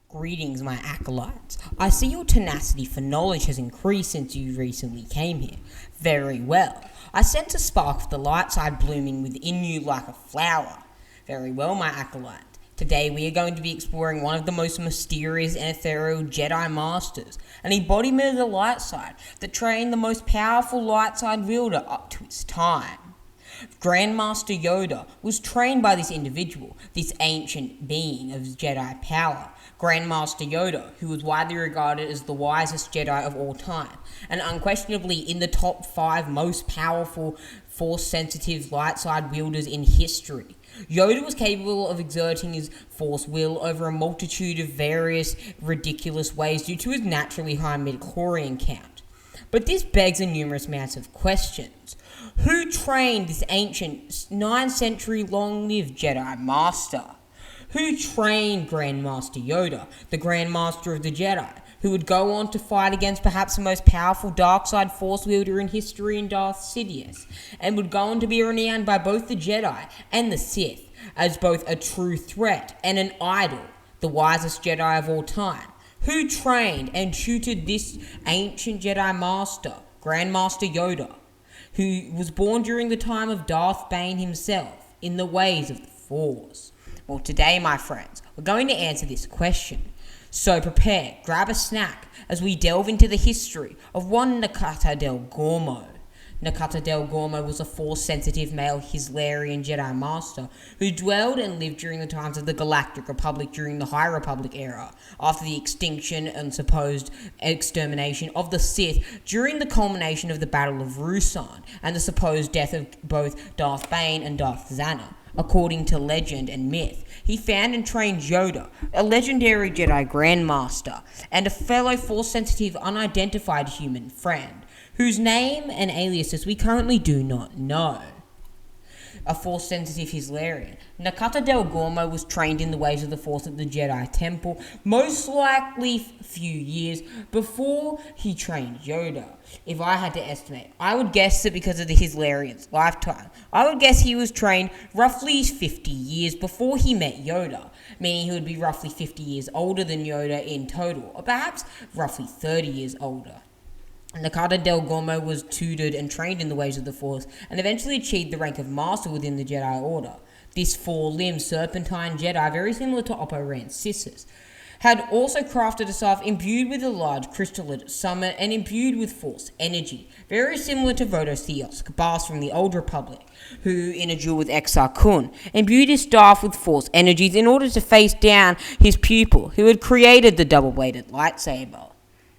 Greetings, my acolytes. I see your tenacity for knowledge has increased since you recently came here. Very well. I sense a spark of the light side blooming within you like a flower. Very well, my acolyte. Today we are going to be exploring one of the most mysterious and ethereal Jedi Masters, an embodiment of the light side that trained the most powerful light side wielder up to its time. Grandmaster Yoda was trained by this individual, this ancient being of Jedi power. Grandmaster Yoda, who was widely regarded as the wisest Jedi of all time, and unquestionably in the top 5 most powerful Force-sensitive light side wielders in history. Yoda was capable of exerting his Force will over a multitude of various ridiculous ways due to his naturally high midichlorian count. But this begs a numerous amounts of questions. Who trained this ancient 9-century long-lived Jedi Master? Who trained Grandmaster Yoda, the Grandmaster of the Jedi, who would go on to fight against perhaps the most powerful dark side Force wielder in history in Darth Sidious, and would go on to be renowned by both the Jedi and the Sith as both a true threat and an idol, the wisest Jedi of all time? Who trained and tutored this ancient Jedi Master, Grandmaster Yoda, who was born during the time of Darth Bane himself, in the ways of the Force? Well, today, my friends, we're going to answer this question. So prepare, grab a snack, as we delve into the history of one Nakata del Gormo. Nakata del Gormo was a Force-sensitive male Hislarian Jedi Master who dwelled and lived during the times of the Galactic Republic during the High Republic era, after the extinction and supposed extermination of the Sith during the culmination of the Battle of Ruusan and the supposed death of both Darth Bane and Darth Xana. According to legend and myth, he found and trained Yoda, a legendary Jedi Grandmaster, and a fellow Force-sensitive unidentified human friend, whose name and aliases we currently do not know. A Force-sensitive Hislarian, Nakata del Gormo was trained in the ways of the Force at the Jedi Temple, most likely a few years before he trained Yoda. If I had to estimate, I would guess that because of the Hislarian's lifetime, I would guess he was trained roughly 50 years before he met Yoda, meaning he would be roughly 50 years older than Yoda in total, or perhaps roughly 30 years older. Nakata del Gormo was tutored and trained in the ways of the Force, and eventually achieved the rank of Master within the Jedi Order. This 4-limbed serpentine Jedi, very similar to Oppo Rancisis, had also crafted a staff imbued with a large crystal at its summit and imbued with Force energy, very similar to Vodos Theos, Kabas from the Old Republic, who, in a duel with Exar Kun, imbued his staff with Force energies in order to face down his pupil, who had created the double-bladed lightsaber.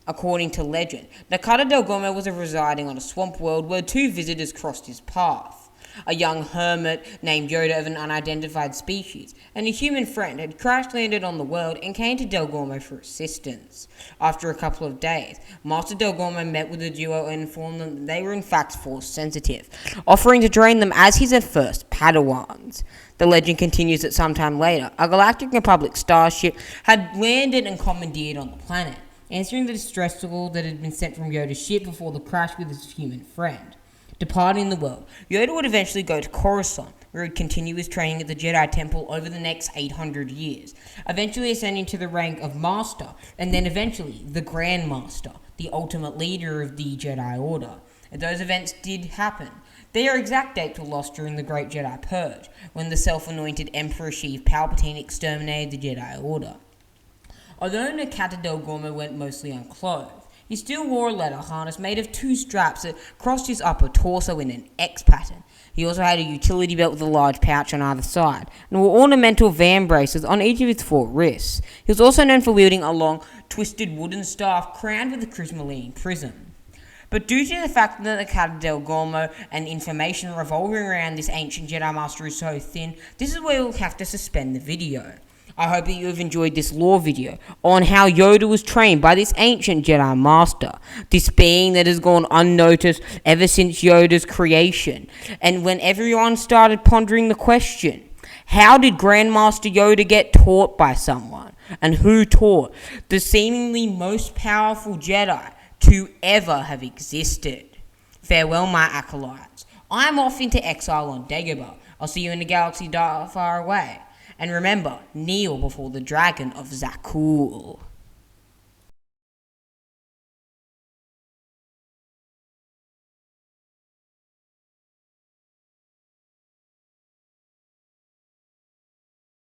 According to legend, Nakata del Gormo was residing on a swamp world where 2 visitors crossed his path. A young hermit named Yoda of an unidentified species, and a human friend had crash-landed on the world and came to Del Gormo for assistance. After a couple of days, Master Del Gormo met with the duo and informed them that they were in fact Force-sensitive, offering to train them as his first Padawans. The legend continues that sometime later, a Galactic Republic starship had landed and commandeered on the planet, answering the distress call that had been sent from Yoda's ship before the crash with his human friend. Departing the world, Yoda would eventually go to Coruscant, where he would continue his training at the Jedi Temple over the next 800 years, eventually ascending to the rank of Master, and then eventually the Grand Master, the ultimate leader of the Jedi Order. And those events did happen. Their exact dates were lost during the Great Jedi Purge, when the self-anointed Emperor Sheev Palpatine exterminated the Jedi Order. Although Nakata del Gormo went mostly unclothed, he still wore a leather harness made of 2 straps that crossed his upper torso in an X pattern. He also had a utility belt with a large pouch on either side, and wore ornamental van braces on each of his 4 wrists. He was also known for wielding a long, twisted wooden staff crowned with a Chrismaline prism. But due to the fact that Nakata del Gormo and information revolving around this ancient Jedi Master is so thin, this is where we'll have to suspend the video. I hope that you have enjoyed this lore video on how Yoda was trained by this ancient Jedi Master, this being that has gone unnoticed ever since Yoda's creation. And when everyone started pondering the question, how did Grandmaster Yoda get taught by someone? And who taught the seemingly most powerful Jedi to ever have existed? Farewell, my acolytes. I'm off into exile on Dagobah. I'll see you in a galaxy far away. And remember, kneel before the dragon of Zakul.